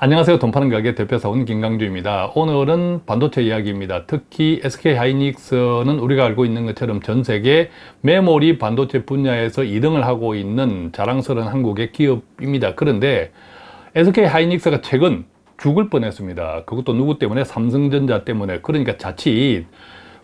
안녕하세요. 돈 파는 가게 대표사원 김강주입니다. 오늘은 반도체 이야기입니다. 특히 SK하이닉스는 우리가 알고 있는 것처럼 전 세계 메모리 반도체 분야에서 2등을 하고 있는 자랑스러운 한국의 기업입니다. 그런데 SK하이닉스가 최근 죽을 뻔했습니다. 그것도 누구 때문에? 삼성전자 때문에. 그러니까 자칫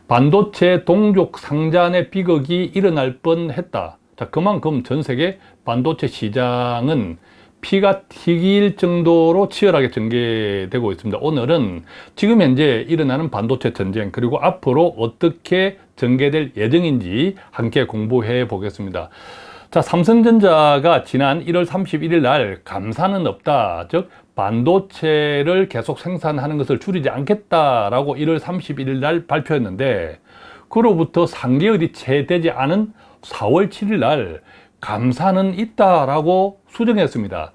반도체 동족 상잔의 비극이 일어날 뻔했다. 자, 그만큼 전 세계 반도체 시장은 피가 튀길 정도로 치열하게 전개되고 있습니다. 오늘은 지금 현재 일어나는 반도체 전쟁, 그리고 앞으로 어떻게 전개될 예정인지 함께 공부해 보겠습니다. 자, 삼성전자가 지난 1월 31일 날 감사는 없다, 즉 반도체를 계속 생산하는 것을 줄이지 않겠다라고 1월 31일 날 발표했는데, 그로부터 3개월이 채 되지 않은 4월 7일 날 감사는 있다라고 수정했습니다.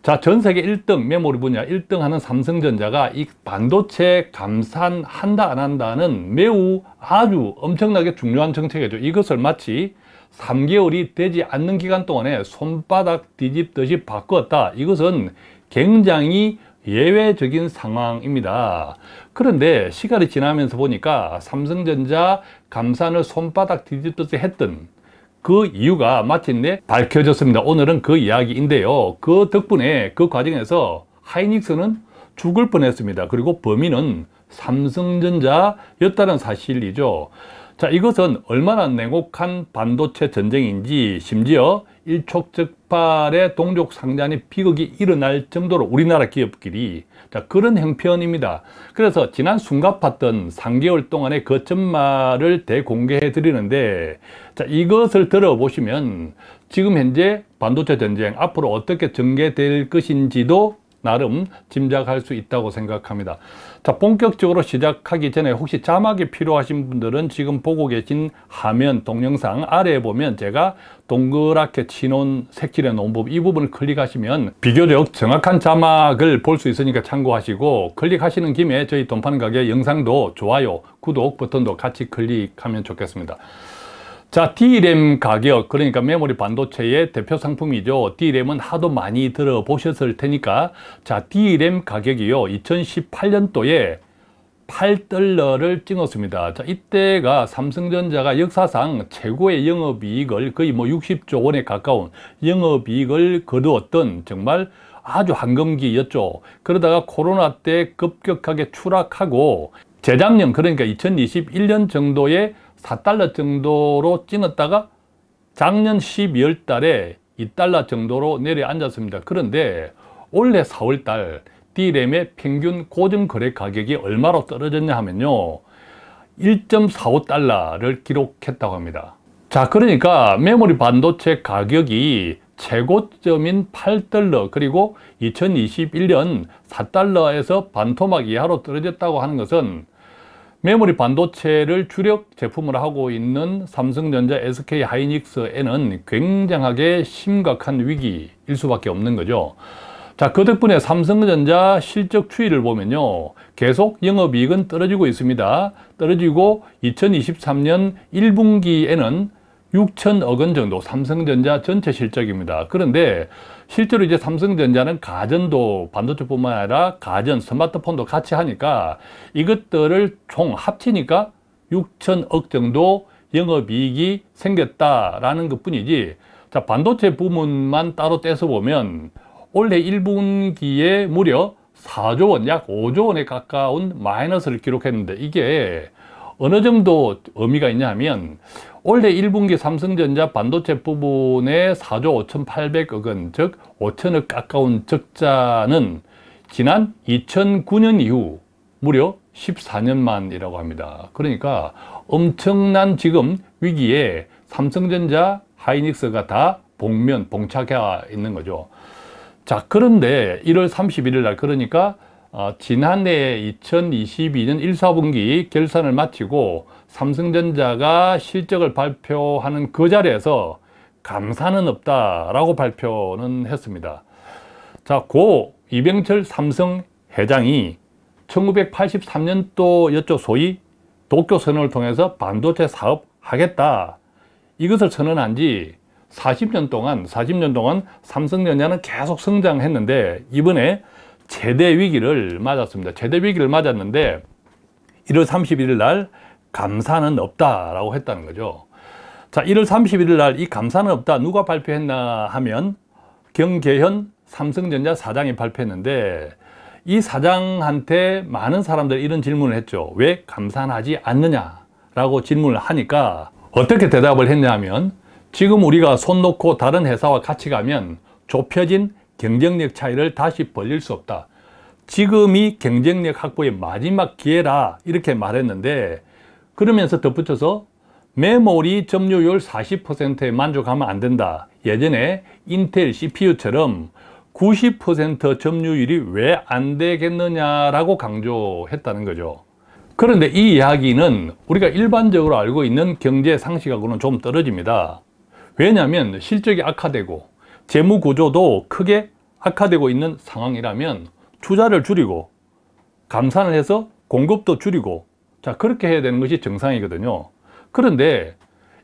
자, 전 세계 1등 메모리 분야 1등 하는 삼성전자가 이 반도체 감산한다 안 한다는 매우 아주 엄청나게 중요한 정책이죠. 이것을 마치 3개월이 되지 않는 기간 동안에 손바닥 뒤집듯이 바꾸었다. 이것은 굉장히 예외적인 상황입니다. 그런데 시간이 지나면서 보니까 삼성전자 감산을 손바닥 뒤집듯이 했던 그 이유가 마침내 밝혀졌습니다. 오늘은 그 이야기인데요. 그 덕분에 그 과정에서 하이닉스는 죽을 뻔했습니다. 그리고 범인은 삼성전자였다는 사실이죠. 자, 이것은 얼마나 냉혹한 반도체 전쟁인지, 심지어 일촉즉발의 동족 상잔의 비극이 일어날 정도로 우리나라 기업끼리, 자, 그런 형편입니다. 그래서 지난 숨가팠던 3개월 동안의 거짓말을 대공개해 드리는데, 자, 이것을 들어보시면 지금 현재 반도체 전쟁 앞으로 어떻게 전개될 것인지도 나름 짐작할 수 있다고 생각합니다. 자, 본격적으로 시작하기 전에 혹시 자막이 필요하신 분들은 지금 보고 계신 화면 동영상 아래에 보면 제가 동그랗게 치놓은 색칠해 놓은 부분, 이 부분을 클릭하시면 비교적 정확한 자막을 볼 수 있으니까 참고하시고, 클릭하시는 김에 저희 돈 파는 가게 영상도 좋아요, 구독 버튼도 같이 클릭하면 좋겠습니다. 자, D램 가격, 그러니까 메모리 반도체의 대표 상품이죠. D램은 하도 많이 들어보셨을 테니까, 자, D램 가격이요, 2018년도에 $8를 찍었습니다. 자, 이때가 삼성전자가 역사상 최고의 영업이익을, 거의 뭐 60조 원에 가까운 영업이익을 거두었던 정말 아주 황금기였죠. 그러다가 코로나 때 급격하게 추락하고, 재작년, 그러니까 2021년 정도에 $4 정도로 찌었다가 작년 12월 달에 $2 정도로 내려앉았습니다. 그런데 올해 4월 달 D램의 평균 고정 거래 가격이 얼마로 떨어졌냐 하면요, $1.45를 기록했다고 합니다. 자, 그러니까 메모리 반도체 가격이 최고점인 $8, 그리고 2021년 $4에서 반토막 이하로 떨어졌다고 하는 것은 메모리 반도체를 주력 제품으로 하고 있는 삼성전자, SK하이닉스에는 굉장하게 심각한 위기일 수밖에 없는 거죠. 자, 그 덕분에 삼성전자 실적 추이를 보면요, 계속 영업이익은 떨어지고 있습니다. 떨어지고 2023년 1분기에는 6천억 원 정도, 삼성전자 전체 실적입니다. 그런데 실제로 이제 삼성전자는 가전도 반도체뿐만 아니라 가전, 스마트폰도 같이 하니까 이것들을 총 합치니까 6천억 정도 영업이익이 생겼다라는 것 뿐이지, 자, 반도체 부문만 따로 떼서 보면 올해 1분기에 무려 4조 원, 약 5조 원에 가까운 마이너스를 기록했는데, 이게 어느 정도 의미가 있냐 하면, 올해 1분기 삼성전자 반도체 부분의 4조 5,800억 원, 즉 5천억 가까운 적자는 지난 2009년 이후 무려 14년 만이라고 합니다. 그러니까 엄청난 지금 위기에 삼성전자, 하이닉스가 다 봉착해 있는 거죠. 자, 그런데 1월 31일 날, 그러니까 지난해 2022년 1, 4분기 결산을 마치고 삼성전자가 실적을 발표하는 그 자리에서 감사는 없다라고 발표는 했습니다. 자, 고 이병철 삼성 회장이 1983년도였죠. 소위 도쿄 선언을 통해서 반도체 사업 하겠다, 이것을 선언한 지 40년 동안 삼성전자는 계속 성장했는데, 이번에 최대 위기를 맞았습니다. 최대 위기를 맞았는데 1월 31일 날 감사는 없다라고 했다는 거죠. 자, 1월 31일 날 이 감사는 없다 누가 발표했나 하면 경계현 삼성전자 사장이 발표했는데, 이 사장한테 많은 사람들이 이런 질문을 했죠. 왜 감산하지 않느냐라고 질문을 하니까 어떻게 대답을 했냐면, 지금 우리가 손 놓고 다른 회사와 같이 가면 좁혀진 경쟁력 차이를 다시 벌릴 수 없다. 지금이 경쟁력 확보의 마지막 기회라 이렇게 말했는데, 그러면서 덧붙여서 메모리 점유율 40%에 만족하면 안 된다. 예전에 인텔 CPU처럼 90% 점유율이 왜 안 되겠느냐라고 강조했다는 거죠. 그런데 이 이야기는 우리가 일반적으로 알고 있는 경제 상식하고는 좀 떨어집니다. 왜냐하면 실적이 악화되고 재무 구조도 크게 악화되고 있는 상황이라면 투자를 줄이고 감산을 해서 공급도 줄이고, 자, 그렇게 해야 되는 것이 정상이거든요. 그런데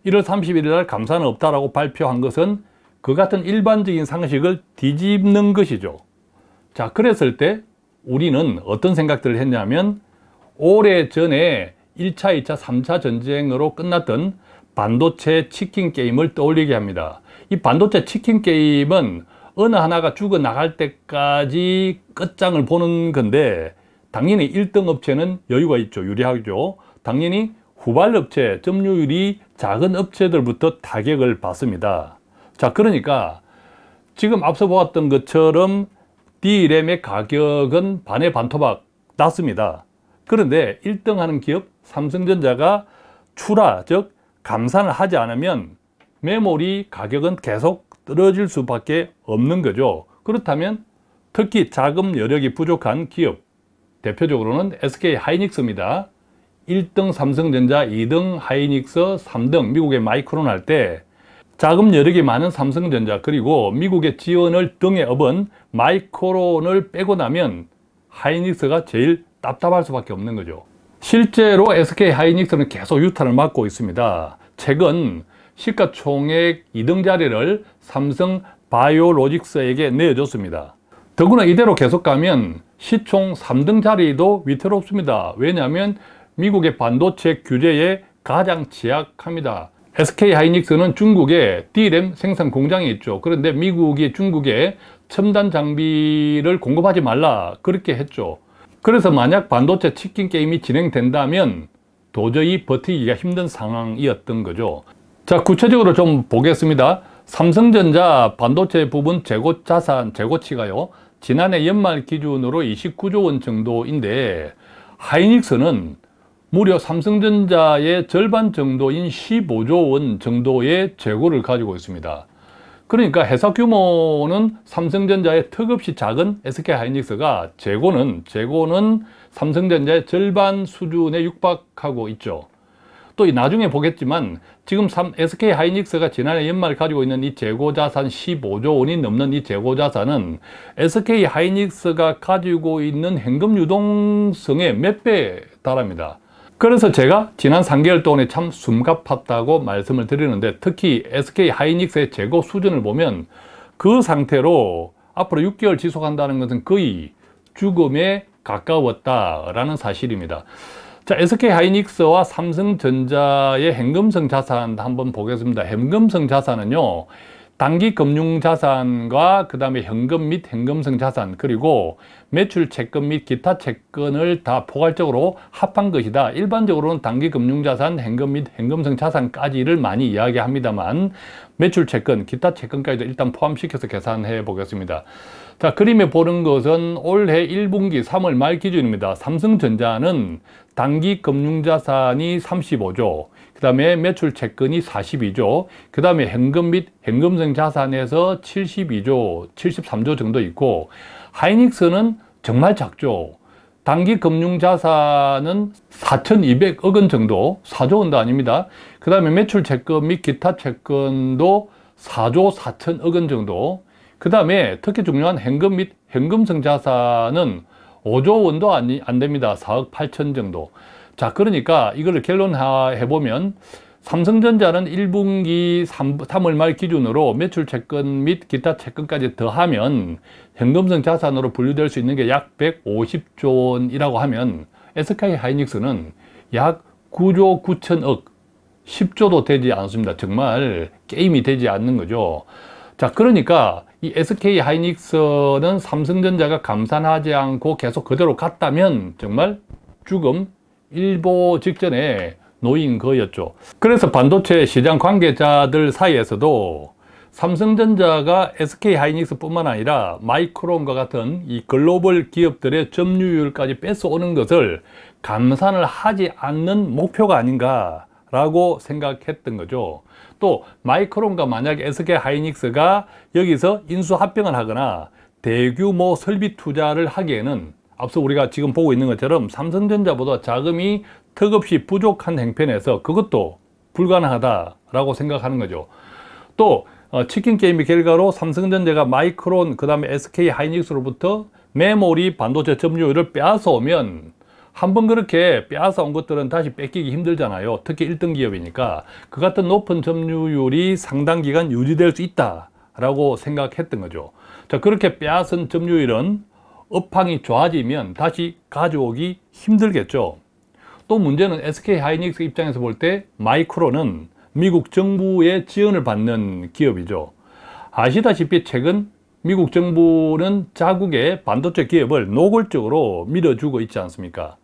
1월 31일 날 감사는 없다라고 발표한 것은 그 같은 일반적인 상식을 뒤집는 것이죠. 자, 그랬을 때 우리는 어떤 생각들을 했냐면, 오래전에 1차, 2차, 3차 전쟁으로 끝났던 반도체 치킨 게임을 떠올리게 합니다. 이 반도체 치킨 게임은 어느 하나가 죽어나갈 때까지 끝장을 보는 건데, 당연히 1등 업체는 여유가 있죠. 유리하죠. 당연히 후발 업체, 점유율이 작은 업체들부터 타격을 받습니다. 자, 그러니까 지금 앞서 보았던 것처럼 D램의 가격은 반의 반토막 났습니다. 그런데 1등 하는 기업 삼성전자가 출하, 즉 감산을 하지 않으면 메모리 가격은 계속 떨어질 수밖에 없는 거죠. 그렇다면 특히 자금 여력이 부족한 기업, 대표적으로는 SK 하이닉스입니다. 1등 삼성전자, 2등 하이닉스, 3등 미국의 마이크론 할 때 자금 여력이 많은 삼성전자, 그리고 미국의 지원을 등에 업은 마이크론을 빼고 나면 하이닉스가 제일 답답할 수밖에 없는 거죠. 실제로 SK 하이닉스는 계속 유탄을 맞고 있습니다. 최근 시가총액 2등 자리를 삼성 바이오로직스에게 내어줬습니다. 더구나 이대로 계속 가면 시총 3등 자리도 위태롭습니다. 왜냐하면 미국의 반도체 규제에 가장 취약합니다. SK 하이닉스는 중국에 D램 생산 공장이 있죠. 그런데 미국이 중국에 첨단 장비를 공급하지 말라 그렇게 했죠. 그래서 만약 반도체 치킨 게임이 진행된다면 도저히 버티기가 힘든 상황이었던 거죠. 자, 구체적으로 좀 보겠습니다. 삼성전자 반도체 부분 재고 자산, 재고치가요, 지난해 연말 기준으로 29조 원 정도인데, 하이닉스는 무려 삼성전자의 절반 정도인 15조 원 정도의 재고를 가지고 있습니다. 그러니까 회사 규모는 삼성전자의 턱없이 작은 SK 하이닉스가 재고는 삼성전자의 절반 수준에 육박하고 있죠. 또 나중에 보겠지만 지금 SK 하이닉스가 지난해 연말 가지고 있는 이 재고 자산 15조 원이 넘는 이 재고 자산은 SK 하이닉스가 가지고 있는 현금 유동성의 몇 배에 달합니다. 그래서 제가 지난 3개월 동안에 참 숨가팠다고 말씀을 드리는데, 특히 SK 하이닉스의 재고 수준을 보면 그 상태로 앞으로 6개월 지속한다는 것은 거의 죽음에 가까웠다라는 사실입니다. 자, SK 하이닉스와 삼성전자의 현금성 자산 한번 보겠습니다. 현금성 자산은요, 단기 금융 자산과 그 다음에 현금 및 현금성 자산, 그리고 매출 채권 및 기타 채권을 다 포괄적으로 합한 것이다. 일반적으로는 단기 금융 자산, 현금 및 현금성 자산까지를 많이 이야기합니다만, 매출 채권, 기타 채권까지도 일단 포함시켜서 계산해 보겠습니다. 자, 그림에 보는 것은 올해 1분기 3월 말 기준입니다. 삼성전자는 단기 금융자산이 35조, 그 다음에 매출 채권이 42조, 그 다음에 현금 및 현금성 자산에서 72조, 73조 정도 있고, 하이닉스는 정말 작죠. 단기 금융자산은 4,200억 원 정도, 4조 원도 아닙니다. 그 다음에 매출 채권 및 기타 채권도 4조 4천억 원 정도, 그 다음에 특히 중요한 현금 및 현금성 자산은 5조 원도 안 됩니다. 4억 8천 정도. 자, 그러니까 이거를 결론해보면 삼성전자는 1분기 3월 말 기준으로 매출 채권 및 기타 채권까지 더하면 현금성 자산으로 분류될 수 있는 게 약 150조 원이라고 하면 SK하이닉스는 약 9조 9천억, 10조도 되지 않습니다. 정말 게임이 되지 않는 거죠. 자, 그러니까 이 SK하이닉스는 삼성전자가 감산하지 않고 계속 그대로 갔다면 정말 죽음 일보 직전에 놓인 거였죠. 그래서 반도체 시장 관계자들 사이에서도 삼성전자가 SK하이닉스 뿐만 아니라 마이크론과 같은 이 글로벌 기업들의 점유율까지 뺏어오는 것을 감산을 하지 않는 목표가 아닌가 라고 생각했던 거죠. 또 마이크론과 만약에 SK하이닉스가 여기서 인수합병을 하거나 대규모 설비 투자를 하기에는 앞서 우리가 지금 보고 있는 것처럼 삼성전자보다 자금이 턱없이 부족한 형편에서 그것도 불가능하다라고 생각하는 거죠. 또 치킨 게임의 결과로 삼성전자가 마이크론 그 다음에 SK하이닉스로부터 메모리 반도체 점유율을 빼앗아 오면 한번 그렇게 빼앗아 온 것들은 다시 뺏기기 힘들잖아요. 특히 1등 기업이니까 그 같은 높은 점유율이 상당 기간 유지될 수 있다라고 생각했던 거죠. 자, 그렇게 빼앗은 점유율은 업황이 좋아지면 다시 가져오기 힘들겠죠. 또 문제는 SK하이닉스 입장에서 볼 때 마이크론은 미국 정부의 지원을 받는 기업이죠. 아시다시피 최근 미국 정부는 자국의 반도체 기업을 노골적으로 밀어주고 있지 않습니까?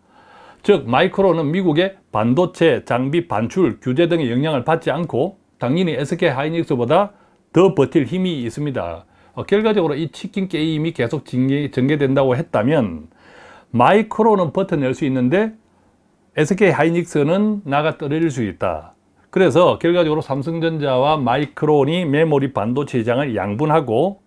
즉 마이크론은 미국의 반도체 장비 반출 규제 등의 영향을 받지 않고 당연히 SK하이닉스보다 더 버틸 힘이 있습니다. 결과적으로 이 치킨 게임이 계속 전개된다고 했다면 마이크론은 버텨낼 수 있는데 SK하이닉스는 나가 떨어질 수 있다. 그래서 결과적으로 삼성전자와 마이크론이 메모리 반도체 시장을 양분하고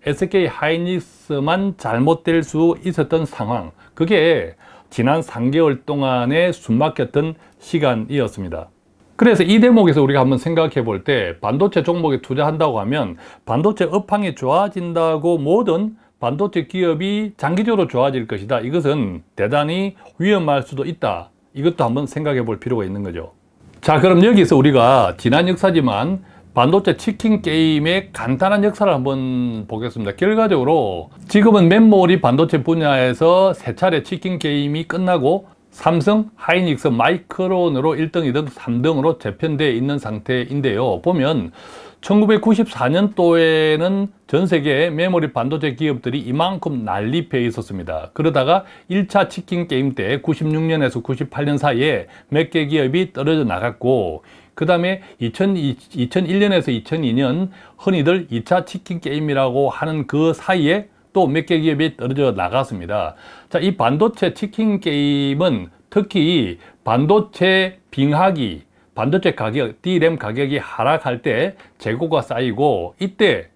SK하이닉스만 잘못될 수 있었던 상황, 그게 지난 3개월 동안의 숨막혔던 시간이었습니다. 그래서 이 대목에서 우리가 한번 생각해 볼 때 반도체 종목에 투자한다고 하면 반도체 업황이 좋아진다고 모든 반도체 기업이 장기적으로 좋아질 것이다. 이것은 대단히 위험할 수도 있다. 이것도 한번 생각해 볼 필요가 있는 거죠. 자, 그럼 여기서 우리가 지난 역사지만 반도체 치킨 게임의 간단한 역사를 한번 보겠습니다. 결과적으로 지금은 메모리 반도체 분야에서 세 차례 치킨 게임이 끝나고 삼성, 하이닉스, 마이크론으로 1등, 2등, 3등으로 재편되어 있는 상태인데요. 보면 1994년도에는 전 세계의 메모리 반도체 기업들이 이만큼 난립해 있었습니다. 그러다가 1차 치킨 게임 때 96년에서 98년 사이에 몇 개 기업이 떨어져 나갔고 그 다음에 2001년에서 2002년 흔히들 2차 치킨 게임이라고 하는 그 사이에 또 몇 개 기업이 떨어져 나갔습니다. 자, 이 반도체 치킨 게임은 특히 반도체 빙하기, 반도체 가격, DRAM 가격이 하락할 때 재고가 쌓이고 이때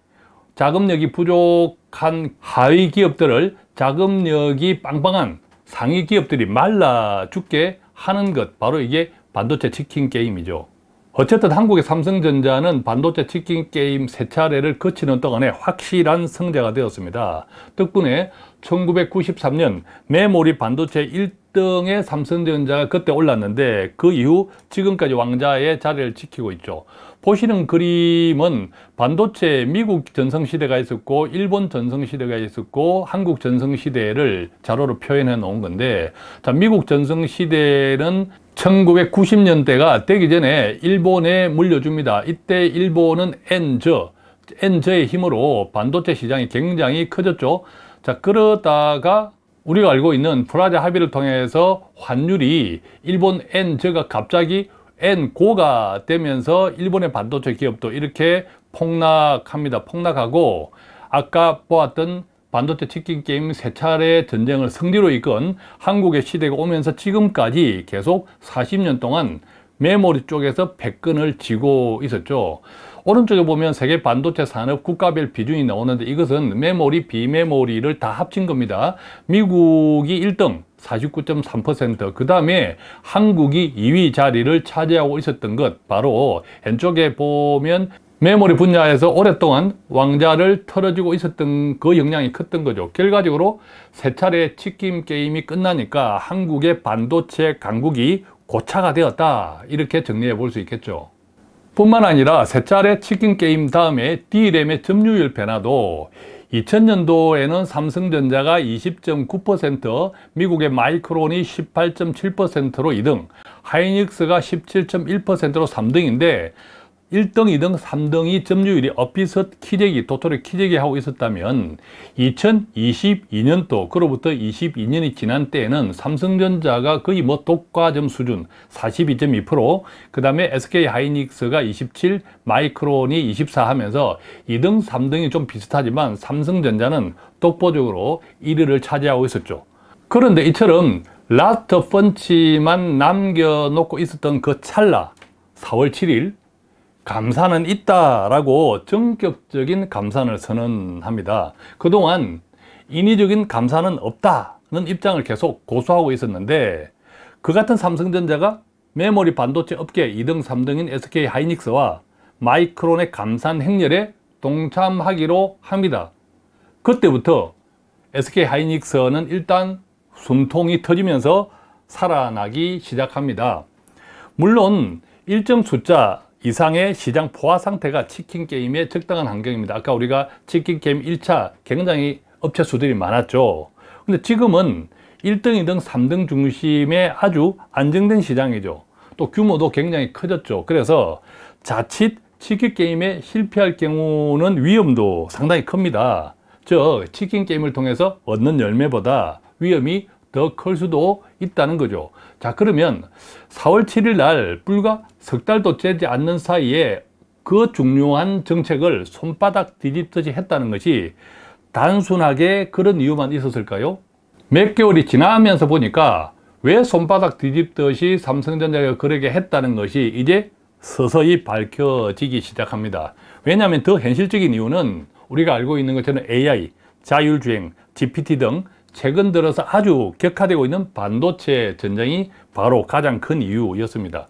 자금력이 부족한 하위 기업들을 자금력이 빵빵한 상위 기업들이 말라 죽게 하는 것, 바로 이게 반도체 치킨 게임이죠. 어쨌든 한국의 삼성전자는 반도체 치킨 게임 세 차례를 거치는 동안에 확실한 성자가 되었습니다. 덕분에 1993년 메모리 반도체 1등의 삼성전자가 그때 올랐는데 그 이후 지금까지 왕자의 자리를 지키고 있죠. 보시는 그림은 반도체 미국 전성시대가 있었고 일본 전성시대가 있었고 한국 전성시대를 자료로 표현해 놓은 건데, 자, 미국 전성시대는 1990년대가 되기 전에 일본에 물려줍니다. 이때 일본은 엔저의 힘으로 반도체 시장이 굉장히 커졌죠. 자, 그러다가 우리가 알고 있는 프라자 합의를 통해서 환율이 일본 엔저가 갑자기 엔고가 되면서 일본의 반도체 기업도 이렇게 폭락합니다. 폭락하고 아까 보았던 반도체 치킨 게임 세 차례 전쟁을 승리로 이끈 한국의 시대가 오면서 지금까지 계속 40년 동안 메모리 쪽에서 백근을 쥐고 있었죠. 오른쪽에 보면 세계 반도체 산업 국가별 비중이 나오는데 이것은 메모리, 비메모리를 다 합친 겁니다. 미국이 1등 49.3%, 그 다음에 한국이 2위 자리를 차지하고 있었던 것, 바로 왼쪽에 보면 메모리 분야에서 오랫동안 왕자를 털어주고 있었던 그 영향이 컸던 거죠. 결과적으로 세 차례 치킨 게임이 끝나니까 한국의 반도체 강국이 고차가 되었다, 이렇게 정리해 볼 수 있겠죠. 뿐만 아니라 세 차례 치킨 게임 다음에 D램의 점유율 변화도 2000년도에는 삼성전자가 20.9%, 미국의 마이크론이 18.7%로 2등, 하이닉스가 17.1%로 3등인데 1등, 2등, 3등이 점유율이 엇비슷 키재기, 도토리 키재기 하고 있었다면 2022년도, 그로부터 22년이 지난 때에는 삼성전자가 거의 뭐 독과점 수준 42.2%, 그 다음에 SK하이닉스가 27, 마이크론이 24 하면서 2등, 3등이 좀 비슷하지만 삼성전자는 독보적으로 1위를 차지하고 있었죠. 그런데 이처럼 라스트 펀치만 남겨놓고 있었던 그 찰나, 4월 7일 감사는 있다라고 전격적인 감산을 선언합니다. 그동안 인위적인 감사는 없다는 입장을 계속 고수하고 있었는데, 그 같은 삼성전자가 메모리 반도체 업계 2등, 3등인 SK하이닉스와 마이크론의 감산 행렬에 동참하기로 합니다. 그때부터 SK하이닉스는 일단 숨통이 터지면서 살아나기 시작합니다. 물론 일정 숫자 이상의 시장 포화 상태가 치킨 게임의 적당한 환경입니다. 아까 우리가 치킨 게임 1차 굉장히 업체 수들이 많았죠. 근데 지금은 1등, 2등, 3등 중심의 아주 안정된 시장이죠. 또 규모도 굉장히 커졌죠. 그래서 자칫 치킨 게임에 실패할 경우는 위험도 상당히 큽니다. 즉, 치킨 게임을 통해서 얻는 열매보다 위험이 더 클 수도 있다는 거죠. 자, 그러면 4월 7일 날 불과 석 달도 되지 않는 사이에 그 중요한 정책을 손바닥 뒤집듯이 했다는 것이 단순하게 그런 이유만 있었을까요? 몇 개월이 지나면서 보니까 왜 손바닥 뒤집듯이 삼성전자가 그러게 했다는 것이 이제 서서히 밝혀지기 시작합니다. 왜냐하면 더 현실적인 이유는 우리가 알고 있는 것처럼 AI, 자율주행, GPT 등 최근 들어서 아주 격화되고 있는 반도체 전쟁이 바로 가장 큰 이유였습니다.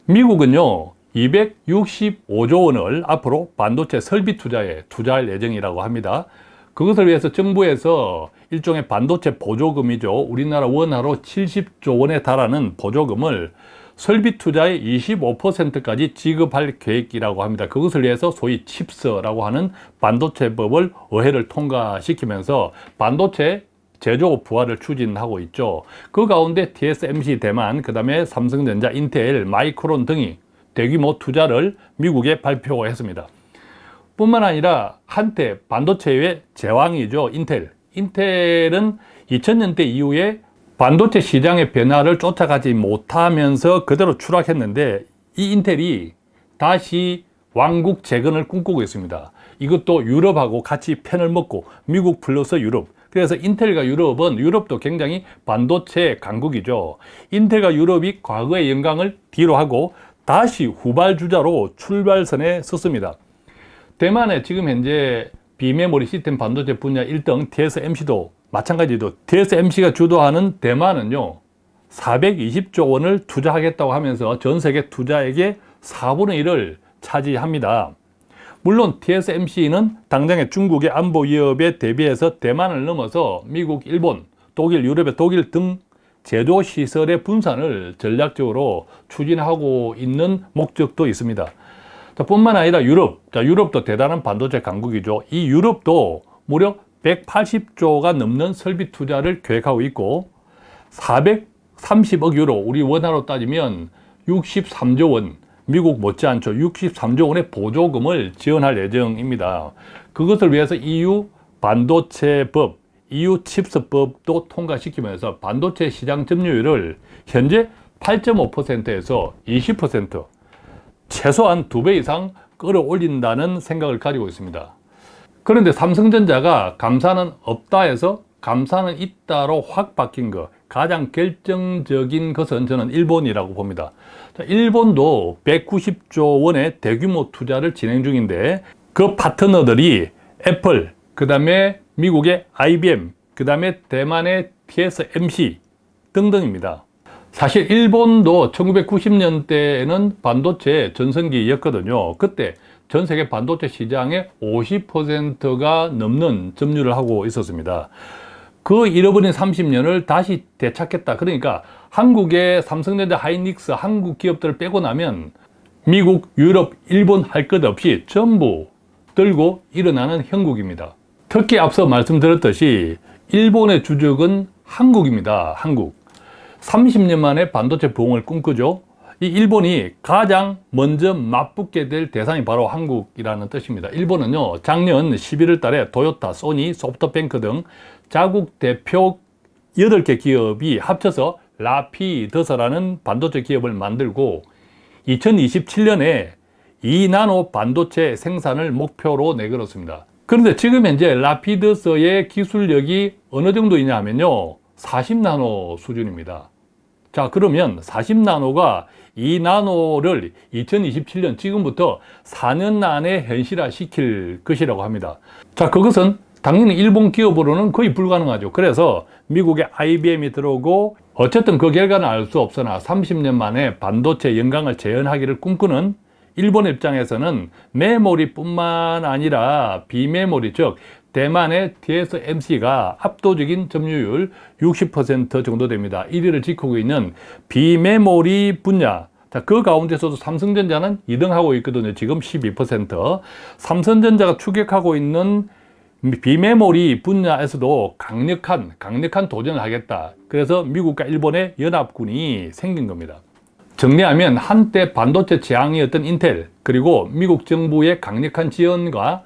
미국은요, 265조 원을 앞으로 반도체 설비 투자에 투자할 예정이라고 합니다. 그것을 위해서 정부에서 일종의 반도체 보조금이죠. 우리나라 원화로 70조 원에 달하는 보조금을 설비 투자의 25%까지 지급할 계획이라고 합니다. 그것을 위해서 소위 칩스라고 하는 반도체법을 의회를 통과시키면서 반도체 제조 부활을 추진하고 있죠. 그 가운데 TSMC 대만, 그 다음에 삼성전자, 인텔, 마이크론 등이 대규모 투자를 미국에 발표했습니다. 뿐만 아니라 한때 반도체의 제왕이죠. 인텔은 2000년대 이후에 반도체 시장의 변화를 쫓아가지 못하면서 그대로 추락했는데, 이 인텔이 다시 왕국 재건을 꿈꾸고 있습니다. 이것도 유럽하고 같이 편을 먹고 미국 플러스 유럽. 그래서 인텔과 유럽도 굉장히 반도체 강국이죠. 인텔과 유럽이 과거의 영광을 뒤로 하고 다시 후발주자로 출발선에 섰습니다. 대만의 지금 현재 비메모리 시스템 반도체 분야 1등 TSMC도 마찬가지로 TSMC가 주도하는 대만은요, 420조 원을 투자하겠다고 하면서 전 세계 투자액의 4분의 1을 차지합니다. 물론 TSMC는 당장의 중국의 안보 위협에 대비해서 대만을 넘어서 미국, 일본, 독일, 유럽의 독일 등 제조시설의 분산을 전략적으로 추진하고 있는 목적도 있습니다. 자, 뿐만 아니라 유럽도 대단한 반도체 강국이죠. 이 유럽도 무려 180조가 넘는 설비 투자를 계획하고 있고 430억 유로, 우리 원화로 따지면 63조 원, 미국 못지않죠. 63조 원의 보조금을 지원할 예정입니다. 그것을 위해서 EU 반도체법, EU 칩스법도 통과시키면서 반도체 시장 점유율을 현재 8.5%에서 20%, 최소한 2배 이상 끌어올린다는 생각을 가지고 있습니다. 그런데 삼성전자가 감사는 없다 해서 감사는 있다로 확 바뀐 것, 가장 결정적인 것은 저는 일본이라고 봅니다. 자, 일본도 190조 원의 대규모 투자를 진행 중인데 그 파트너들이 애플, 그 다음에 미국의 IBM, 그 다음에 대만의 TSMC 등등입니다. 사실 일본도 1990년대에는 반도체 전성기였거든요. 그때 전 세계 반도체 시장의 50%가 넘는 점유를 하고 있었습니다. 그 잃어버린 30년을 다시 되찾겠다. 그러니까 한국의 삼성전자, 하이닉스, 한국 기업들을 빼고 나면 미국, 유럽, 일본 할 것 없이 전부 들고 일어나는 형국입니다. 특히 앞서 말씀드렸듯이 일본의 주적은 한국입니다. 한국. 30년 만에 반도체 부흥을 꿈꾸죠. 이 일본이 가장 먼저 맞붙게 될 대상이 바로 한국이라는 뜻입니다. 일본은요, 작년 11월 달에 토요타, 소니, 소프트뱅크 등 자국 대표 8개 기업이 합쳐서 라피더스라는 반도체 기업을 만들고 2027년에 2나노 반도체 생산을 목표로 내걸었습니다. 그런데 지금 현재 라피더스의 기술력이 어느 정도이냐 하면요, 40나노 수준입니다. 자, 그러면 40나노가 2나노를 2027년 지금부터 4년 안에 현실화 시킬 것이라고 합니다. 자, 그것은 당연히 일본 기업으로는 거의 불가능하죠. 그래서 미국의 IBM이 들어오고 어쨌든 그 결과는 알 수 없으나 30년 만에 반도체 영광을 재현하기를 꿈꾸는 일본 입장에서는 메모리뿐만 아니라 비메모리, 즉 대만의 TSMC가 압도적인 점유율 60% 정도 됩니다. 1위를 지키고 있는 비메모리 분야, 자, 그 가운데서도 삼성전자는 2등하고 있거든요. 지금 12%. 삼성전자가 추격하고 있는 비메모리 분야에서도 강력한 도전을 하겠다. 그래서 미국과 일본의 연합군이 생긴 겁니다. 정리하면 한때 반도체 재앙이었던 인텔, 그리고 미국 정부의 강력한 지원과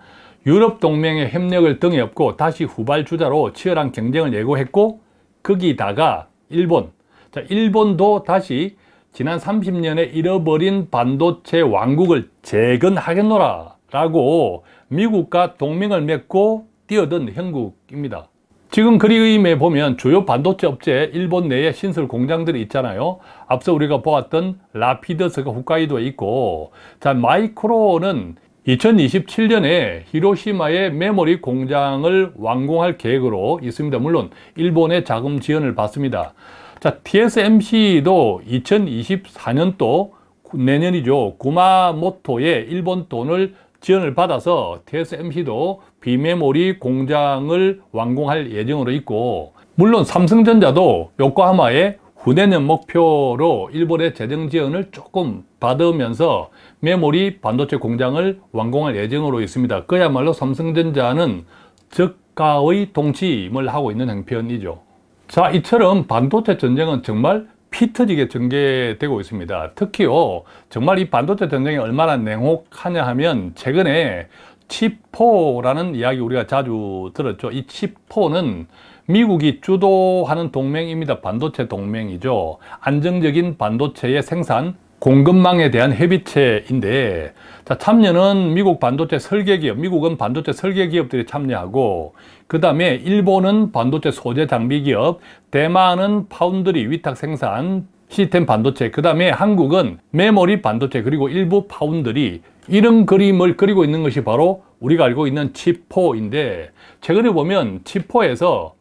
유럽 동맹의 협력을 등에 업고 다시 후발주자로 치열한 경쟁을 예고했고, 거기다가 일본. 자, 일본도 다시 지난 30년에 잃어버린 반도체 왕국을 재건하겠노라 라고 미국과 동맹을 맺고 뛰어든 형국입니다. 지금 그림에 보면 주요 반도체 업체 일본 내에 신설 공장들이 있잖아요. 앞서 우리가 보았던 라피더스가 홋카이도에 있고, 자, 마이크론은 2027년에 히로시마의 메모리 공장을 완공할 계획으로 있습니다. 물론 일본의 자금 지원을 받습니다. 자, TSMC도 2024년도 내년이죠. 구마모토의 일본 돈을 지원을 받아서 TSMC도 비메모리 공장을 완공할 예정으로 있고, 물론 삼성전자도 요코하마의 후내년 목표로 일본의 재정 지원을 조금 받으면서 메모리 반도체 공장을 완공할 예정으로 있습니다. 그야말로 삼성전자는 저가의 동침을 하고 있는 형편이죠. 자, 이처럼 반도체 전쟁은 정말 피 터지게 전개되고 있습니다. 특히요, 정말 이 반도체 전쟁이 얼마나 냉혹하냐 하면 최근에 칩4라는 이야기 우리가 자주 들었죠. 이 칩4는 미국이 주도하는 동맹입니다. 반도체 동맹이죠. 안정적인 반도체의 생산, 공급망에 대한 협의체인데, 자, 참여는 미국 반도체 설계기업, 미국은 반도체 설계기업들이 참여하고, 그 다음에 일본은 반도체 소재 장비기업, 대만은 파운드리 위탁 생산 시스템 반도체, 그 다음에 한국은 메모리 반도체, 그리고 일부 파운드리, 이런 그림을 그리고 있는 것이 바로 우리가 알고 있는 칩4인데, 최근에 보면 칩4에서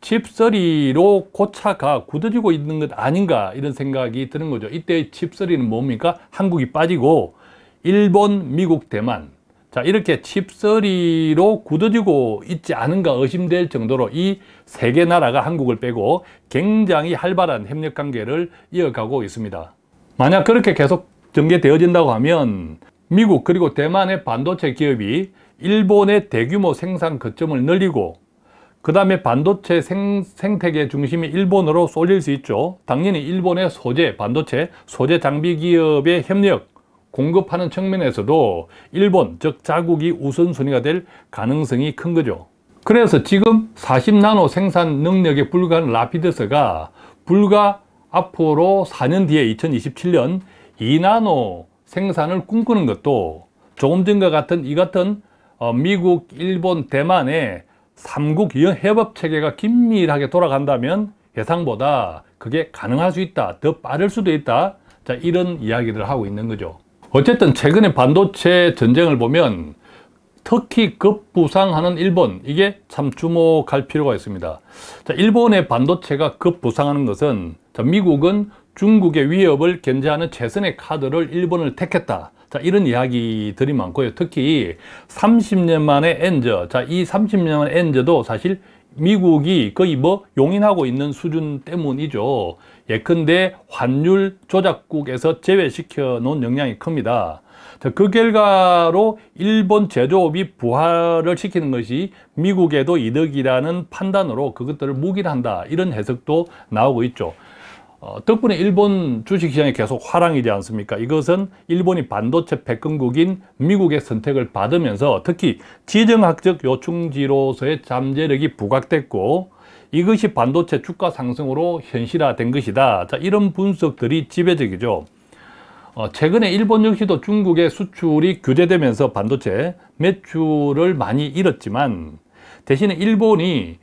칩3로 고차가 굳어지고 있는 것 아닌가, 이런 생각이 드는 거죠. 이때 칩3는 뭡니까? 한국이 빠지고 일본, 미국, 대만, 자, 이렇게 칩3로 굳어지고 있지 않은가 의심될 정도로 이 세 개 나라가 한국을 빼고 굉장히 활발한 협력 관계를 이어가고 있습니다. 만약 그렇게 계속 전개되어진다고 하면 미국 그리고 대만의 반도체 기업이 일본의 대규모 생산 거점을 늘리고, 그 다음에 반도체 생태계 중심이 일본으로 쏠릴 수 있죠. 당연히 일본의 반도체 소재 장비 기업의 협력, 공급하는 측면에서도 일본, 즉 자국이 우선순위가 될 가능성이 큰 거죠. 그래서 지금 40나노 생산 능력에 불과한 라피더스가 불과 앞으로 4년 뒤에 2027년 2나노 생산을 꿈꾸는 것도 조금 전과 같은 이 같은 미국, 일본, 대만의 3국 협업 체계가 긴밀하게 돌아간다면 예상보다 그게 가능할 수 있다, 더 빠를 수도 있다, 자, 이런 이야기들을 하고 있는 거죠. 어쨌든 최근에 반도체 전쟁을 보면 특히 급부상하는 일본, 이게 참 주목할 필요가 있습니다. 자, 일본의 반도체가 급부상하는 것은, 자, 미국은 중국의 위협을 견제하는 최선의 카드를 일본을 택했다, 자, 이런 이야기들이 많고요. 특히 30년 만의 엔저, 자, 이 30년 만의 엔저도 사실 미국이 거의 뭐 용인하고 있는 수준 때문이죠. 예컨대 환율 조작국에서 제외시켜 놓은 영향이 큽니다. 그 결과로 일본 제조업이 부활을 시키는 것이 미국에도 이득이라는 판단으로 그것들을 묵인한다, 이런 해석도 나오고 있죠. 덕분에 일본 주식시장이 계속 화랑이지 않습니까? 이것은 일본이 반도체 패권국인 미국의 선택을 받으면서 특히 지정학적 요충지로서의 잠재력이 부각됐고, 이것이 반도체 주가 상승으로 현실화된 것이다. 자, 이런 분석들이 지배적이죠. 최근에 일본 역시도 중국의 수출이 규제되면서 반도체 매출을 많이 잃었지만, 대신에 일본이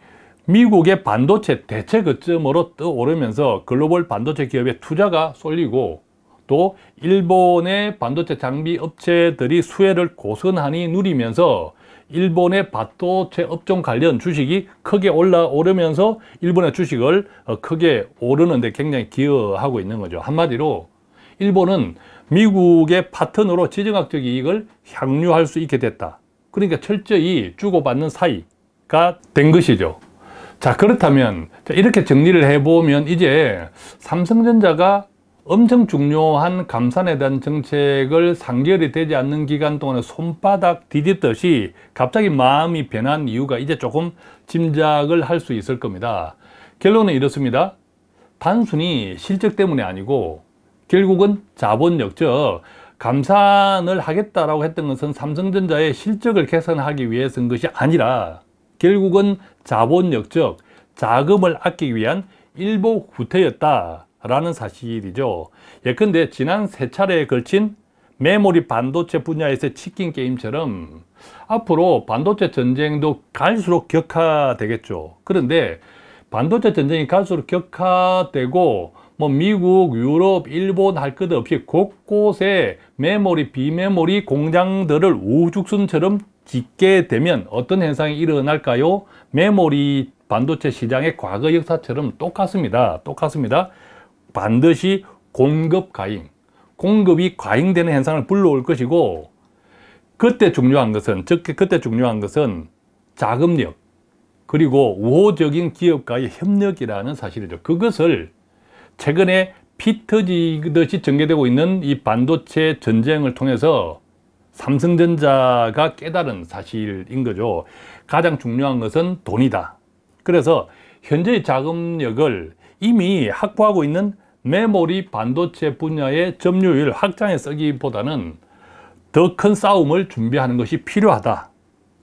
미국의 반도체 대체 거점으로 떠오르면서 글로벌 반도체 기업의 투자가 쏠리고, 또 일본의 반도체 장비 업체들이 수혜를 고스란히 누리면서 일본의 반도체 업종 관련 주식이 크게 올라오르면서 일본의 주식을 크게 오르는 데 굉장히 기여하고 있는 거죠. 한마디로 일본은 미국의 파트너로 지정학적 이익을 향유할 수 있게 됐다. 그러니까 철저히 주고받는 사이가 된 것이죠. 자, 그렇다면 이렇게 정리를 해보면 이제 삼성전자가 엄청 중요한 감산에 대한 정책을 3개월이 되지 않는 기간 동안에 손바닥 디딜듯이 갑자기 마음이 변한 이유가 이제 조금 짐작을 할 수 있을 겁니다. 결론은 이렇습니다. 단순히 실적 때문이 아니고 결국은 자본력, 즉 감산을 하겠다라고 했던 것은 삼성전자의 실적을 개선하기 위해서인 것이 아니라 결국은 자본력, 즉 자금을 아끼기 위한 일보 후퇴였다라는 사실이죠. 예컨대 지난 3차례에 걸친 메모리 반도체 분야에서의 치킨 게임처럼 앞으로 반도체 전쟁도 갈수록 격화되겠죠. 그런데 반도체 전쟁이 갈수록 격화되고 뭐 미국, 유럽, 일본 할 것 없이 곳곳에 메모리, 비메모리 공장들을 우후죽순처럼 짓게 되면 어떤 현상이 일어날까요? 메모리 반도체 시장의 과거 역사처럼 똑같습니다. 반드시 공급 과잉, 공급이 과잉되는 현상을 불러올 것이고, 그때 중요한 것은 자금력, 그리고 우호적인 기업과의 협력이라는 사실이죠. 그것을 최근에 피 터지듯이 전개되고 있는 이 반도체 전쟁을 통해서 삼성전자가 깨달은 사실인 거죠. 가장 중요한 것은 돈이다. 그래서 현재의 자금력을 이미 확보하고 있는 메모리 반도체 분야의 점유율 확장에 쓰기보다는 더 큰 싸움을 준비하는 것이 필요하다.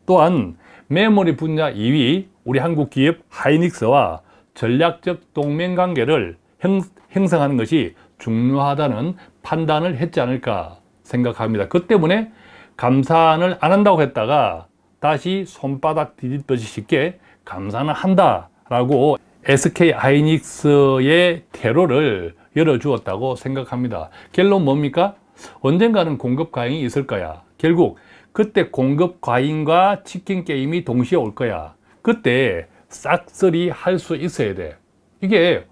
또한 메모리 분야 2위 우리 한국 기업 하이닉스와 전략적 동맹관계를 형성하는 것이 중요하다는 판단을 했지 않을까 생각합니다. 그 때문에 감산을 안 한다고 했다가 다시 손바닥 디딜듯이 쉽게 감산을 한다라고 SK 하이닉스의 퇴로를 열어주었다고 생각합니다. 결론 뭡니까? 언젠가는 공급 과잉이 있을 거야. 결국 그때 공급 과잉과 치킨 게임이 동시에 올 거야. 그때 싹쓸이 할 수 있어야 돼. 이게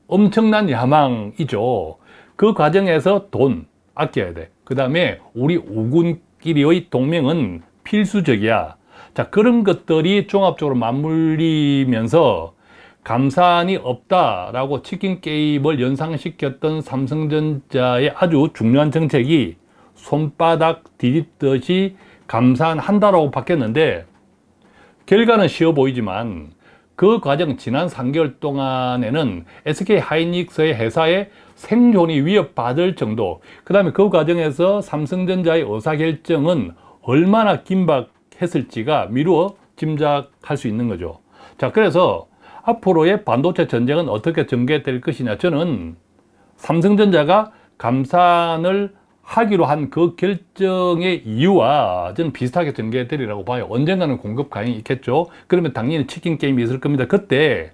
엄청난 야망이죠. 그 과정에서 돈 아껴야 돼. 그 다음에 우리 우군끼리의 동맹은 필수적이야. 자, 그런 것들이 종합적으로 맞물리면서 감산이 없다라고 치킨 게임을 연상시켰던 삼성전자의 아주 중요한 정책이 손바닥 디딜듯이 감산한다라고 바뀌었는데, 결과는 쉬워 보이지만 그 과정 지난 3개월 동안에는 SK 하이닉스의 회사의 생존이 위협받을 정도, 그 다음에 그 과정에서 삼성전자의 의사결정은 얼마나 긴박했을지가 미루어 짐작할 수 있는 거죠. 자, 그래서 앞으로의 반도체 전쟁은 어떻게 전개될 것이냐, 저는 삼성전자가 감산을 하기로 한 그 결정의 이유와 저는 비슷하게 전개되리라고 봐요. 언젠가는 공급 과잉이 있겠죠. 그러면 당연히 치킨 게임이 있을 겁니다. 그때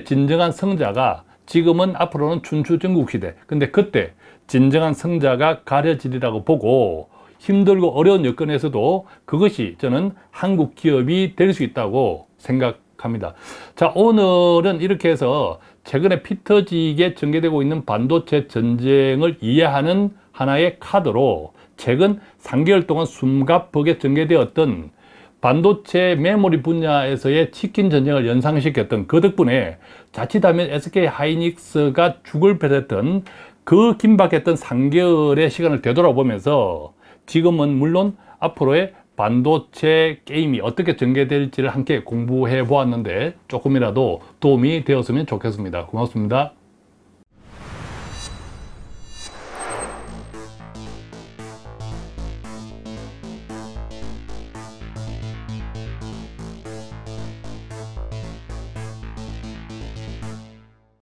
진정한 성자가, 지금은 앞으로는 춘추전국 시대, 근데 그때 진정한 성자가 가려지리라고 보고, 힘들고 어려운 여건에서도 그것이 저는 한국 기업이 될 수 있다고 생각합니다. 자, 오늘은 이렇게 해서 최근에 피 터지게 전개되고 있는 반도체 전쟁을 이해하는 하나의 카드로 최근 3개월 동안 숨가쁘게 전개되었던 반도체 메모리 분야에서의 치킨 전쟁을 연상시켰던 그 덕분에 자칫하면 SK 하이닉스가 죽을 펴렸던 그 긴박했던 3개월의 시간을 되돌아보면서 지금은 물론 앞으로의 반도체 게임이 어떻게 전개될지를 함께 공부해 보았는데 조금이라도 도움이 되었으면 좋겠습니다. 고맙습니다.